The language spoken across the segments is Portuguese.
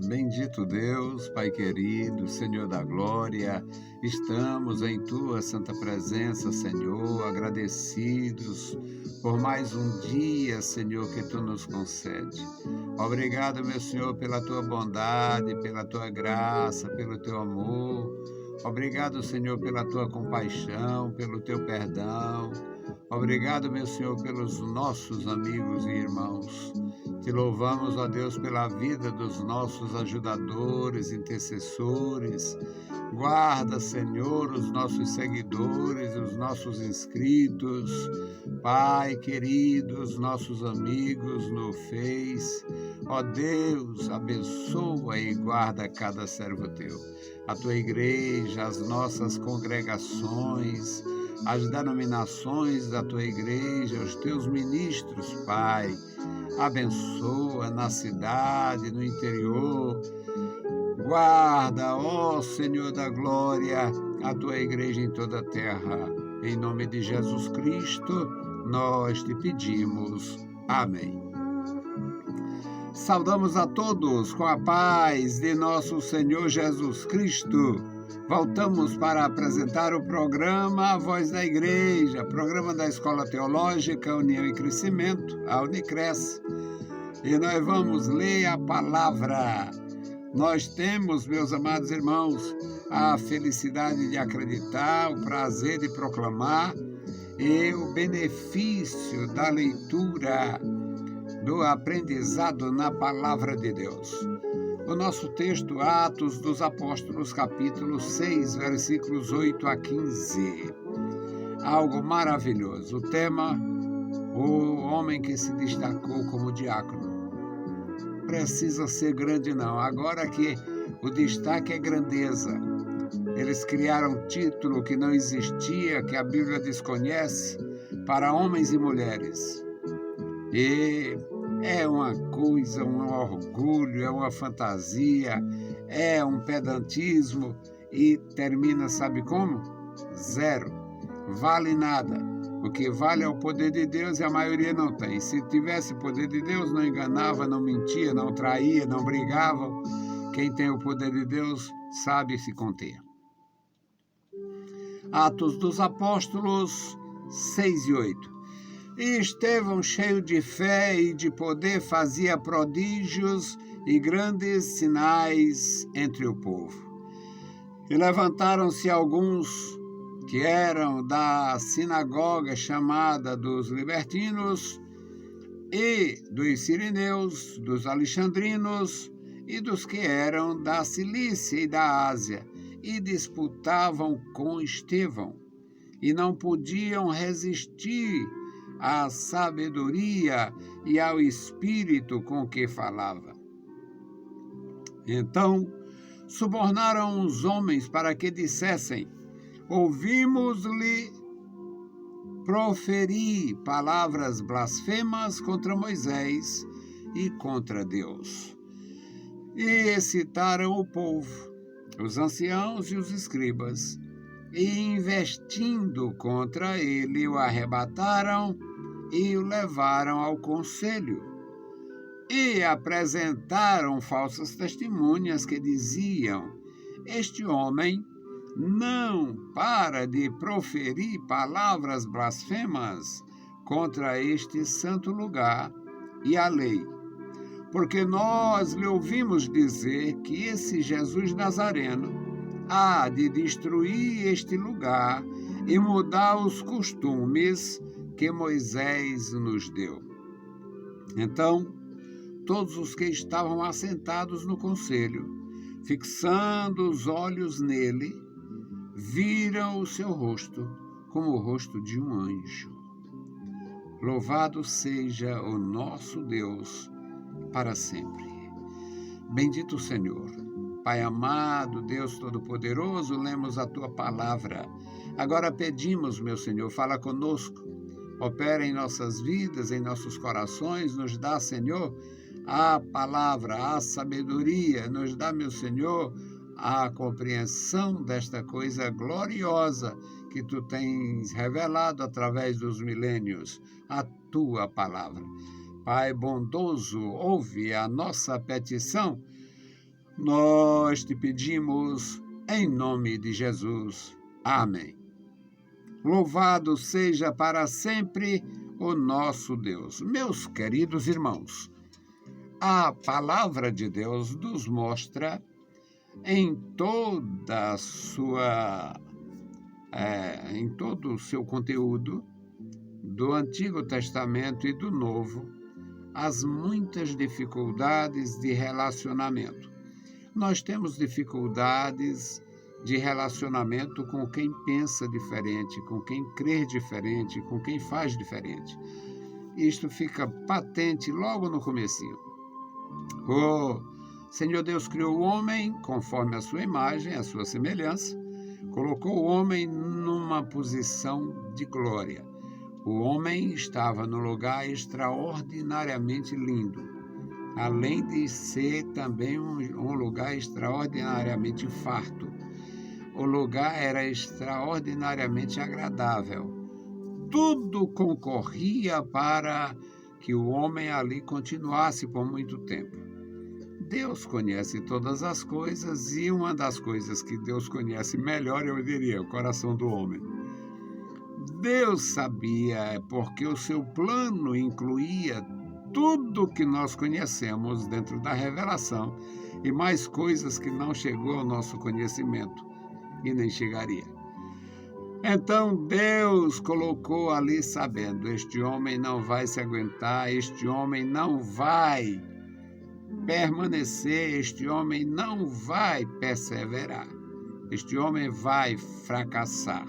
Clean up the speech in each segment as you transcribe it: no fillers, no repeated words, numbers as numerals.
Bendito Deus, Pai querido, Senhor da glória, estamos em Tua santa presença, Senhor, agradecidos por mais um dia, Senhor, que Tu nos concede. Obrigado, meu Senhor, pela Tua bondade, pela Tua graça, pelo Teu amor. Obrigado, Senhor, pela Tua compaixão, pelo Teu perdão. Obrigado, meu Senhor, pelos nossos amigos e irmãos. Te louvamos, ó Deus, pela vida dos nossos ajudadores, intercessores. Guarda, Senhor, os nossos seguidores, os nossos inscritos. Pai querido, os nossos amigos no Face. Ó Deus, abençoa e guarda cada servo teu. A tua igreja, as nossas congregações, as denominações da tua igreja, os teus ministros, Pai. Abençoa na cidade, no interior. Guarda, ó Senhor da glória, a tua igreja em toda a terra. Em nome de Jesus Cristo, nós te pedimos. Amém. Saudamos a todos com a paz de nosso Senhor Jesus Cristo. Voltamos para apresentar o programa A Voz da Igreja, programa da Escola Teológica União e Crescimento, a Unicres. E nós vamos ler a palavra. Nós temos, meus amados irmãos, a felicidade de acreditar, o prazer de proclamar e o benefício da leitura, do aprendizado na palavra de Deus. O nosso texto, Atos dos Apóstolos, capítulo 6, versículos 8 a 15. Algo maravilhoso. O tema, o homem que se destacou como diácono. Precisa ser grande não, agora que o destaque é grandeza. Eles criaram um título que não existia, que a Bíblia desconhece, para homens e mulheres. E é uma coisa, um orgulho, é uma fantasia, é um pedantismo e termina, sabe como? Zero. Vale nada. O que vale é o poder de Deus e a maioria não tem. Se tivesse poder de Deus, não enganava, não mentia, não traía, não brigava. Quem tem o poder de Deus sabe se conter. Atos dos Apóstolos 6 e 8. E Estevão, cheio de fé e de poder, fazia prodígios e grandes sinais entre o povo. E levantaram-se alguns que eram da sinagoga chamada dos libertinos, e dos sirineus, dos alexandrinos, e dos que eram da Cilícia e da Ásia, e disputavam com Estevão, e não podiam resistir à sabedoria e ao espírito com que falava. Então subornaram os homens para que dissessem: ouvimos-lhe proferir palavras blasfemas contra Moisés e contra Deus. E excitaram o povo, os anciãos e os escribas, e investindo contra ele, o arrebataram e o levaram ao conselho. E apresentaram falsas testemunhas que diziam: este homem não para de proferir palavras blasfemas contra este santo lugar e a lei. Porque nós lhe ouvimos dizer que esse Jesus Nazareno há de destruir este lugar e mudar os costumes que Moisés nos deu. Então, todos os que estavam assentados no conselho, fixando os olhos nele, viram o seu rosto como o rosto de um anjo. Louvado seja o nosso Deus para sempre. Bendito o Senhor. Pai amado, Deus Todo-Poderoso, lemos a Tua palavra. Agora pedimos, meu Senhor, fala conosco, opera em nossas vidas, em nossos corações, nos dá, Senhor, a palavra, a sabedoria, nos dá, meu Senhor, a compreensão desta coisa gloriosa que Tu tens revelado através dos milênios, a Tua palavra. Pai bondoso, ouve a nossa petição Nós te pedimos em nome de Jesus. Amém. Louvado seja para sempre o nosso Deus. Meus queridos irmãos, a palavra de Deus nos mostra em em todo o seu conteúdo, do Antigo Testamento e do Novo, as muitas dificuldades de relacionamento. Nós temos dificuldades de relacionamento com quem pensa diferente, com quem crê diferente, com quem faz diferente. Isto fica patente logo no comecinho. O Senhor Deus criou o homem conforme a sua imagem, a sua semelhança, colocou o homem numa posição de glória. O homem estava num lugar extraordinariamente lindo, além de ser também um lugar extraordinariamente farto. O lugar era extraordinariamente agradável. Tudo concorria para que o homem ali continuasse por muito tempo. Deus conhece todas as coisas e uma das coisas que Deus conhece melhor, eu diria, o coração do homem. Deus sabia, porque o seu plano incluía tudo que nós conhecemos dentro da revelação e mais coisas que não chegou ao nosso conhecimento e nem chegaria. Então Deus colocou ali sabendo, este homem não vai se aguentar, este homem não vai permanecer, este homem não vai perseverar, este homem vai fracassar.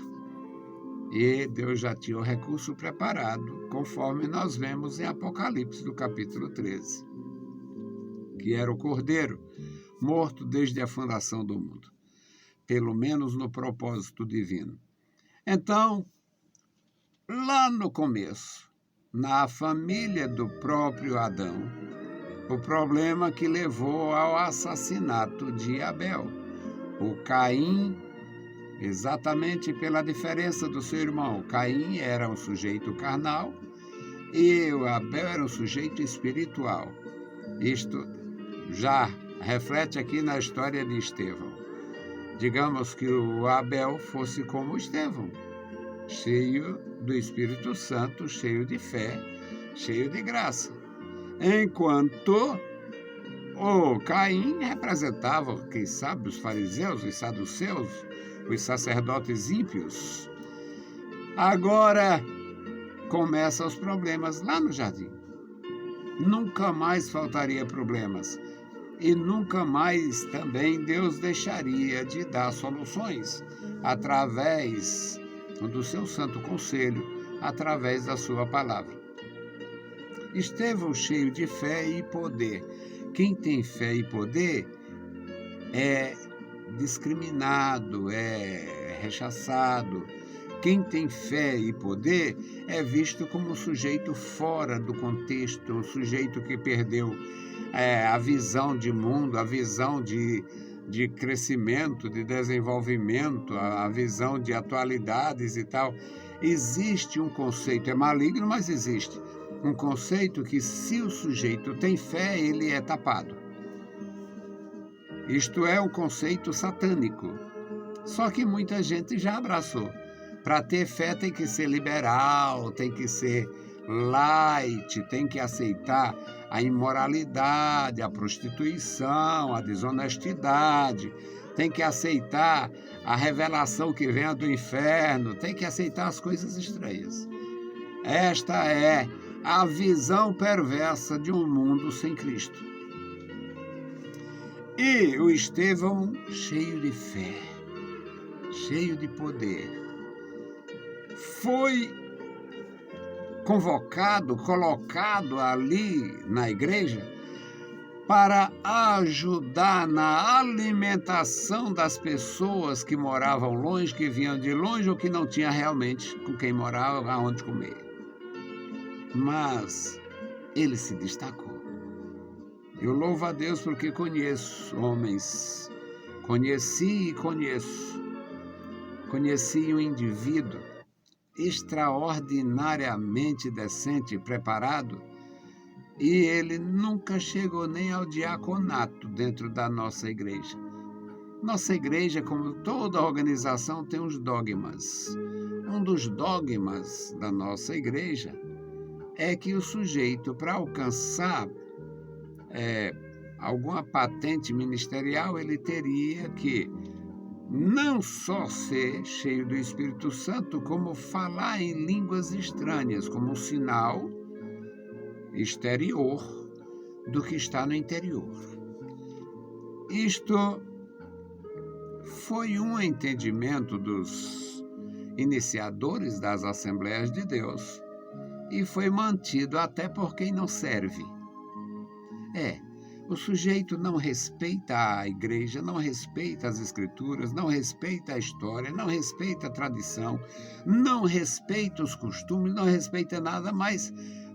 E Deus já tinha o recurso preparado, conforme nós vemos em Apocalipse, do capítulo 13, que era o Cordeiro, morto desde a fundação do mundo, pelo menos no propósito divino. Então, lá no começo, na família do próprio Adão, o problema que levou ao assassinato de Abel. O Caim, exatamente pela diferença do seu irmão, Caim era um sujeito carnal e o Abel era um sujeito espiritual. Isto já reflete aqui na história de Estevão. Digamos que o Abel fosse como Estevão, cheio do Espírito Santo, cheio de fé, cheio de graça. Enquanto o Caim representava, quem sabe, os fariseus, os saduceus, os sacerdotes ímpios. Agora começam os problemas lá no jardim. Nunca mais faltaria problemas. E nunca mais também Deus deixaria de dar soluções através do seu santo conselho, através da sua palavra. Estevão cheio de fé e poder. Quem tem fé e poder é discriminado, é rechaçado. Quem tem fé e poder é visto como um sujeito fora do contexto, um sujeito que perdeu a visão de mundo, a visão de crescimento, de desenvolvimento, a visão de atualidades e tal. Existe um conceito, é maligno, mas existe um conceito que, se o sujeito tem fé, ele é tapado. Isto é um conceito satânico. Só que muita gente já abraçou. Para ter fé tem que ser liberal, tem que ser light, tem que aceitar a imoralidade, a prostituição, a desonestidade, tem que aceitar a revelação que vem do inferno, tem que aceitar as coisas estranhas. Esta é a visão perversa de um mundo sem Cristo. E o Estevão, cheio de fé, cheio de poder, foi convocado, colocado ali na igreja para ajudar na alimentação das pessoas que moravam longe, que vinham de longe ou que não tinha realmente com quem morava aonde comer. Mas ele se destacou. Eu louvo a Deus porque conheço homens, conheci um E ele nunca chegou nem ao diaconato dentro da nossa igreja. Nossa igreja, como toda organização, tem os dogmas. Um dos dogmas da nossa igreja é que o sujeito, para alcançar alguma patente ministerial, ele teria que não só ser cheio do Espírito Santo, como falar em línguas estranhas, como um sinal exterior do que está no interior. Isto foi um entendimento dos iniciadores das Assembleias de Deus e foi mantido até por quem não serve. O sujeito não respeita a igreja, não respeita as escrituras, não respeita a história, não respeita a tradição, não respeita os costumes, não respeita nada, mas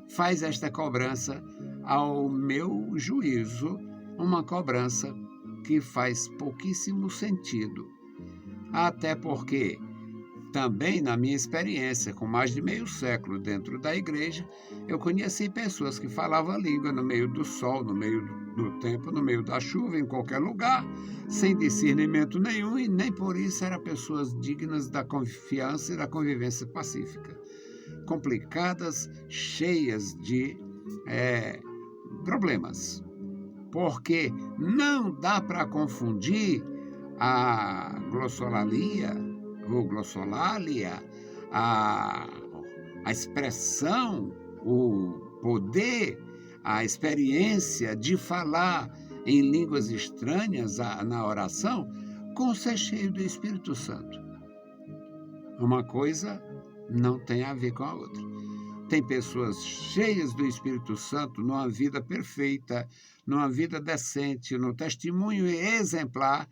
faz esta cobrança, ao meu juízo, uma cobrança que faz pouquíssimo sentido. Até porque, também na minha experiência, com mais de meio século dentro da igreja, eu conheci pessoas que falavam a língua no meio do sol, no meio do tempo, no meio da chuva, em qualquer lugar, sem discernimento nenhum, e nem por isso eram pessoas dignas da confiança e da convivência pacífica. Complicadas, cheias de problemas. Porque não dá para confundir a glossolalia, ou glossolalia, a expressão, o poder, a experiência de falar em línguas estranhas na oração, com ser cheio do Espírito Santo. Uma coisa não tem a ver com a outra. Tem pessoas cheias do Espírito Santo numa vida perfeita, numa vida decente, no testemunho exemplar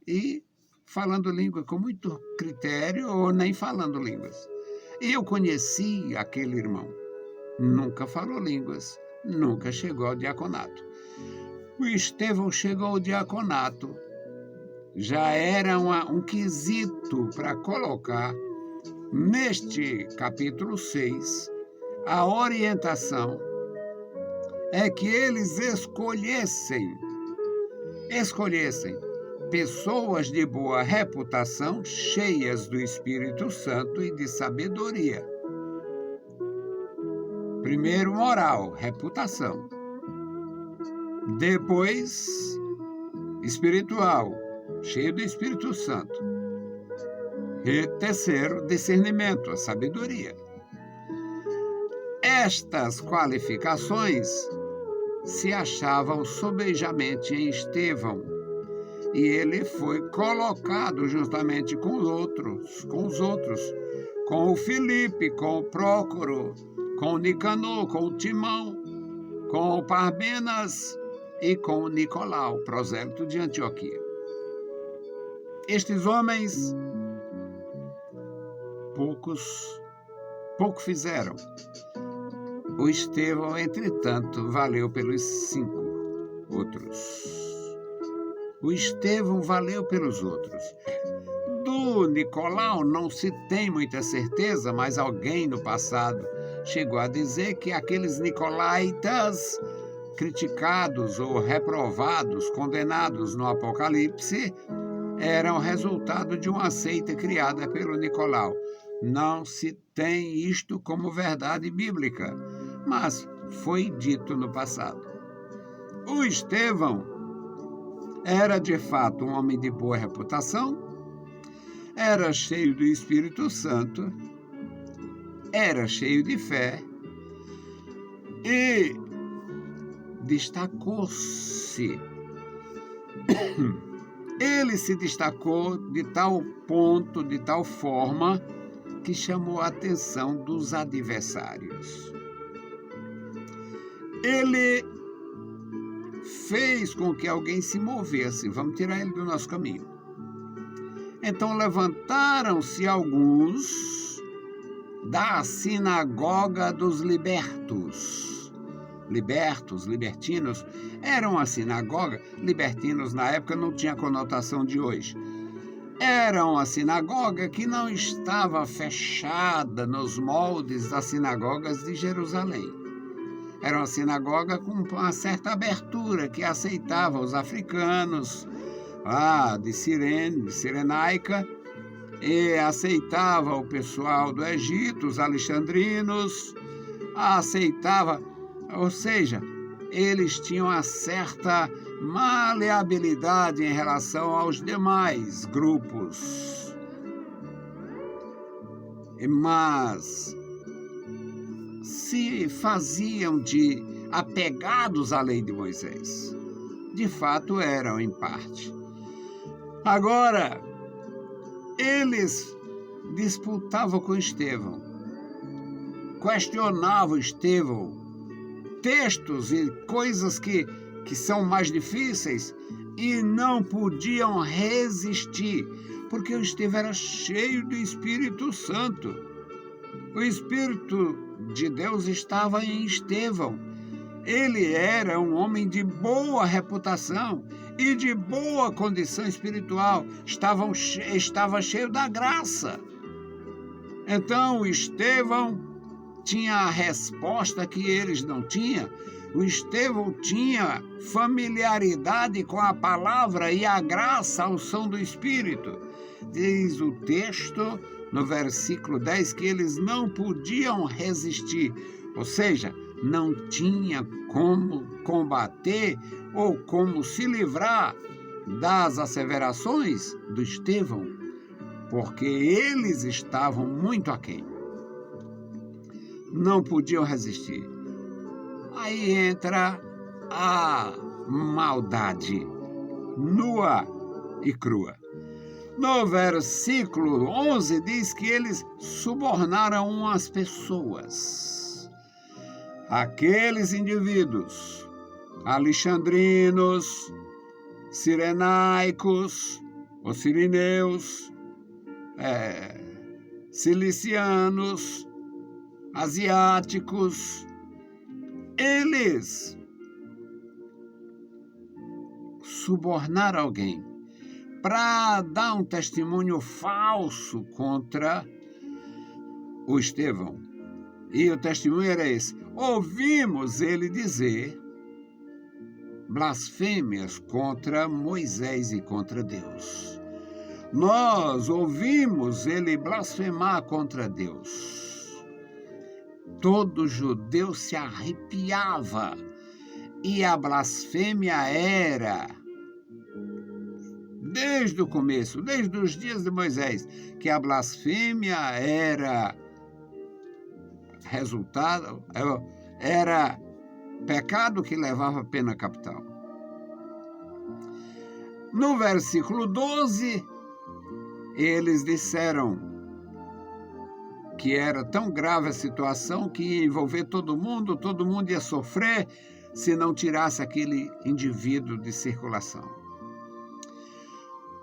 e falando língua com muito critério ou nem falando línguas. E eu conheci aquele irmão. Nunca falou línguas, nunca chegou ao diaconato. O Estevão chegou ao diaconato. Já era um quesito para colocar neste capítulo 6, a orientação é que eles escolhessem pessoas de boa reputação, cheias do Espírito Santo e de sabedoria. Primeiro, moral, reputação. Depois, espiritual, cheio do Espírito Santo. E terceiro, discernimento, a sabedoria. Estas qualificações se achavam sobejamente em Estevão, e ele foi colocado justamente com os outros, com o Filipe, com o Prócoro, com o Nicanor, com o Timão, com o Parmenas e com o Nicolau, prosélito de Antioquia. Estes homens pouco fizeram. O Estevão, entretanto, valeu pelos 5 outros. O Estevão valeu pelos outros. Do Nicolau não se tem muita certeza, mas alguém no passado chegou a dizer que aqueles nicolaítas criticados ou reprovados, condenados no Apocalipse, eram resultado de uma seita criada pelo Nicolau. Não se tem isto como verdade bíblica, mas foi dito no passado. O Estevão era de fato um homem de boa reputação, era cheio do Espírito Santo, era cheio de fé e destacou-se. Ele se destacou de tal ponto, de tal forma, que chamou a atenção dos adversários. Ele fez com que alguém se movesse. Vamos tirar ele do nosso caminho. Então levantaram-se alguns da sinagoga dos libertos. Libertinos, era uma sinagoga. Libertinos na época não tinha a conotação de hoje. Era uma sinagoga que não estava fechada nos moldes das sinagogas de Jerusalém. Era uma sinagoga com uma certa abertura, que aceitava os africanos lá de Cirene, de Cirenaica, e aceitava o pessoal do Egito, os alexandrinos, aceitava, ou seja, eles tinham uma certa maleabilidade em relação aos demais grupos. Mas se faziam de apegados à lei de Moisés. De fato eram, em parte. Agora, eles disputavam com Estevão, questionavam Estevão, textos e coisas que são mais difíceis, e não podiam resistir, porque o Estevão era cheio do Espírito Santo. O Espírito de Deus estava em Estevão. Ele era um homem de boa reputação e de boa condição espiritual. Estava cheio da graça. Então, Estevão tinha a resposta que eles não tinham. O Estevão tinha familiaridade com a palavra e a graça, a unção do Espírito. Diz o texto, no versículo 10, que eles não podiam resistir, ou seja, não tinha como combater ou como se livrar das asseverações do Estevão, porque eles estavam muito aquém. Não podiam resistir. Aí entra a maldade nua e crua. No versículo 11 diz que eles subornaram umas pessoas. Aqueles indivíduos, alexandrinos, cirenaicos, ou sirineus, cilicianos, asiáticos, eles subornaram alguém para dar um testemunho falso contra o Estevão. E o testemunho era esse: ouvimos ele dizer blasfêmias contra Moisés e contra Deus. Nós ouvimos ele blasfemar contra Deus. Todo judeu se arrepiava, e a blasfêmia era, desde o começo, desde os dias de Moisés, que a blasfêmia era resultado, era pecado que levava a pena capital. No versículo 12, eles disseram que era tão grave a situação que ia envolver todo mundo ia sofrer se não tirasse aquele indivíduo de circulação.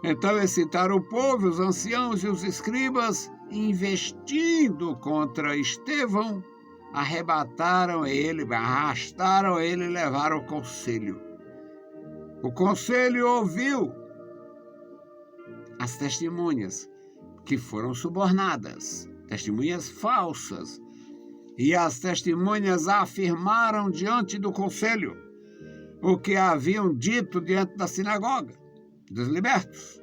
Então excitaram o povo, os anciãos e os escribas, investindo contra Estevão, arrebataram ele, arrastaram ele e levaram ao conselho. O conselho ouviu as testemunhas que foram subornadas, testemunhas falsas, e as testemunhas afirmaram diante do conselho o que haviam dito diante da sinagoga dos libertos.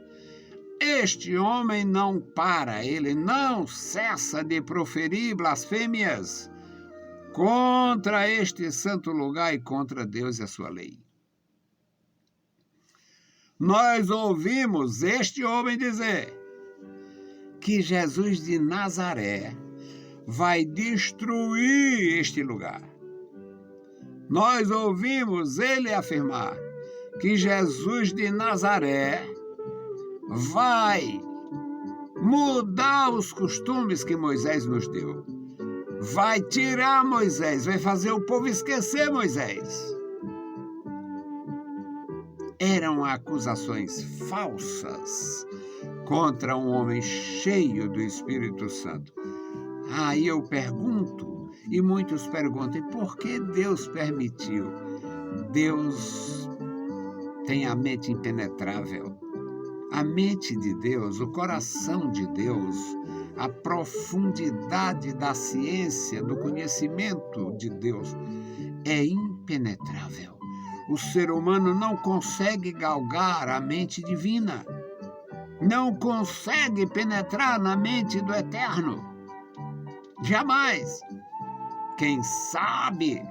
Este homem não para, ele não cessa de proferir blasfêmias contra este santo lugar e contra Deus e a sua lei. Nós ouvimos este homem dizer que Jesus de Nazaré vai destruir este lugar. Nós ouvimos ele afirmar que Jesus de Nazaré vai mudar os costumes que Moisés nos deu. Vai tirar Moisés, vai fazer o povo esquecer Moisés. Eram acusações falsas contra um homem cheio do Espírito Santo. Aí eu pergunto, e muitos perguntam, por que Deus permitiu? Deus tem a mente impenetrável. A mente de Deus, o coração de Deus, a profundidade da ciência, do conhecimento de Deus, é impenetrável. O ser humano não consegue galgar a mente divina, não consegue penetrar na mente do Eterno. Jamais. Quem sabe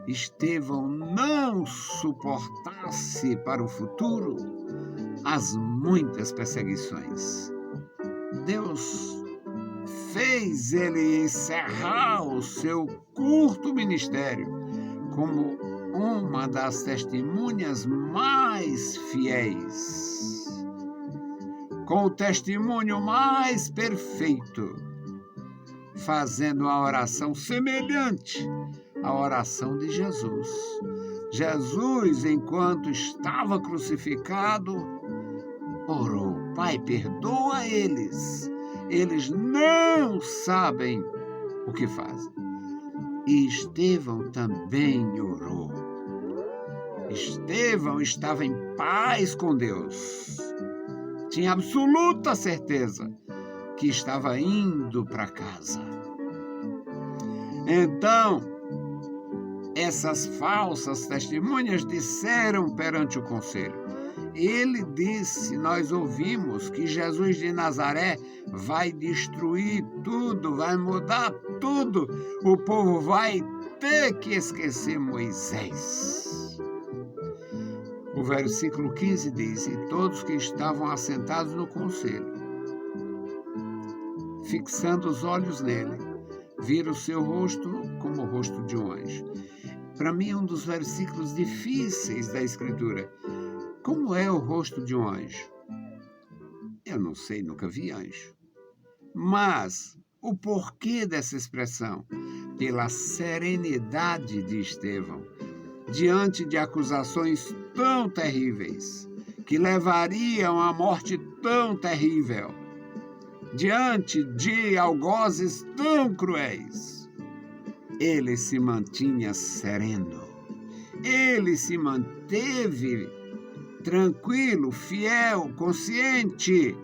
Estevão não suportasse para o futuro as muitas perseguições. Deus fez ele encerrar o seu curto ministério como uma das testemunhas mais fiéis, com o testemunho mais perfeito, fazendo uma oração semelhante à oração de Jesus. Jesus, enquanto estava crucificado, orou: Pai, perdoa eles não sabem o que fazem. E Estevão também orou. Estevão estava em paz com Deus. Tinha absoluta certeza que estava indo para casa. Então, essas falsas testemunhas disseram perante o conselho. Ele disse: nós ouvimos que Jesus de Nazaré vai destruir tudo, vai mudar tudo. O povo vai ter que esquecer Moisés. O versículo 15 diz: e todos que estavam assentados no conselho, fixando os olhos nele, viram o seu rosto como o rosto de um anjo. Para mim, um dos versículos difíceis da Escritura. Como é o rosto de um anjo? Eu não sei, nunca vi anjo. Mas o porquê dessa expressão? Pela serenidade de Estevão, diante de acusações tão terríveis, que levariam à morte tão terrível, diante de algozes tão cruéis. Ele se mantinha sereno, ele se manteve tranquilo, fiel, consciente,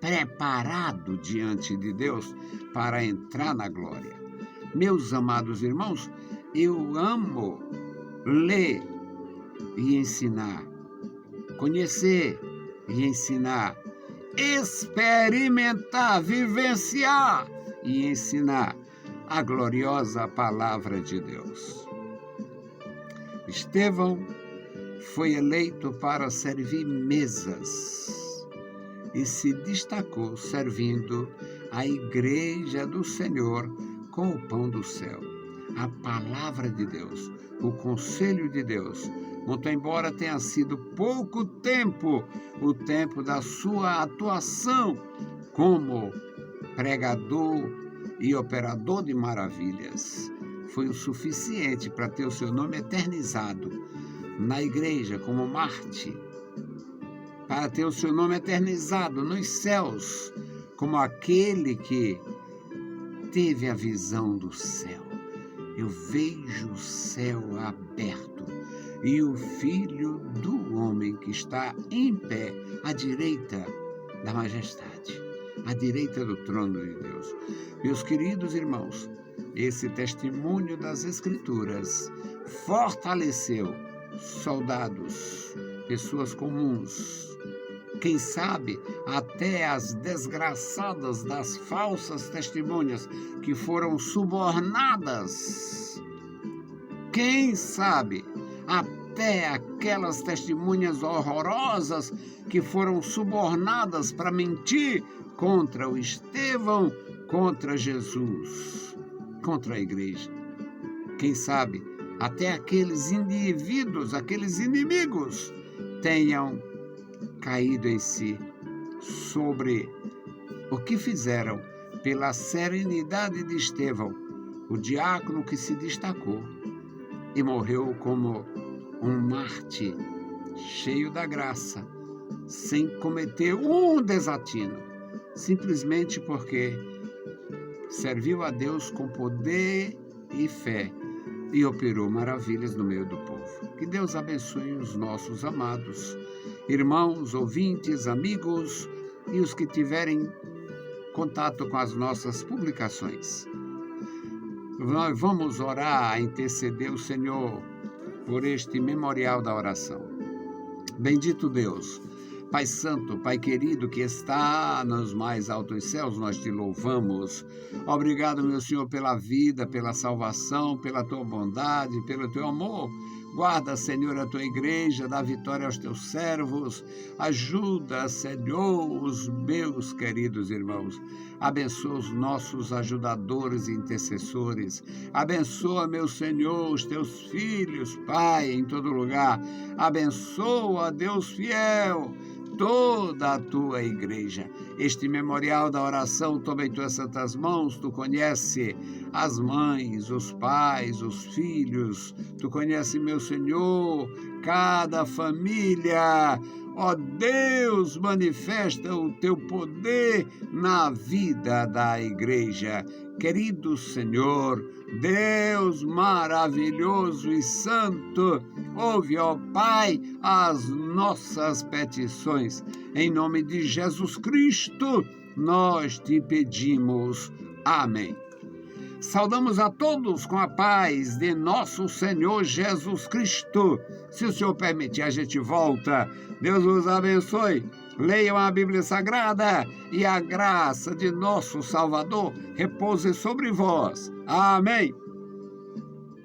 preparado diante de Deus para entrar na glória. Meus amados irmãos, eu amo ler e ensinar, conhecer e ensinar, experimentar, vivenciar e ensinar a gloriosa palavra de Deus. Estevão foi eleito para servir mesas e se destacou servindo a igreja do Senhor com o pão do céu, a palavra de Deus, o conselho de Deus. Muito embora tenha sido pouco tempo, o tempo da sua atuação como pregador e operador de maravilhas, foi o suficiente para ter o seu nome eternizado na igreja como Marte, para ter o seu nome eternizado nos céus como aquele que teve a visão do céu. Eu vejo o céu aberto e o Filho do Homem que está em pé à direita da majestade, à direita do trono de Deus. Meus queridos irmãos, esse testemunho das Escrituras fortaleceu soldados, pessoas comuns, quem sabe até as desgraçadas das falsas testemunhas que foram subornadas. Quem sabe até aquelas testemunhas horrorosas que foram subornadas para mentir contra o Estevão, contra Jesus, contra a igreja. Quem sabe até aqueles indivíduos, aqueles inimigos, tenham caído em si sobre o que fizeram pela serenidade de Estevão, o diácono que se destacou e morreu como um Marte, cheio da graça, sem cometer um desatino, simplesmente porque serviu a Deus com poder e fé e operou maravilhas no meio do povo. Que Deus abençoe os nossos amados irmãos, ouvintes, amigos e os que tiverem contato com as nossas publicações. nós vamos orar, interceder o Senhor por este memorial da oração. Bendito Deus, Pai Santo, Pai querido que está nos mais altos céus, nós te louvamos. Obrigado, meu Senhor, pela vida, pela salvação, pela tua bondade, pelo teu amor. Guarda, Senhor, a tua igreja, dá vitória aos teus servos. Ajuda, Senhor, os meus queridos irmãos. Abençoa os nossos ajudadores e intercessores. Abençoa, meu Senhor, os teus filhos, Pai, em todo lugar. Abençoa, Deus fiel, toda a tua igreja. Este memorial da oração toma em tuas santas mãos. Tu conhece as mães, os pais, os filhos. Tu conhece, meu Senhor, cada família. Ó Deus, manifesta o teu poder na vida da igreja. Querido Senhor, Deus maravilhoso e santo, ouve, ó Pai, as nossas petições. Em nome de Jesus Cristo, nós te pedimos. Amém. Saudamos a todos com a paz de nosso Senhor Jesus Cristo. Se o Senhor permitir, a gente volta. Deus os abençoe. Leiam a Bíblia Sagrada e a graça de nosso Salvador repouse sobre vós. Amém.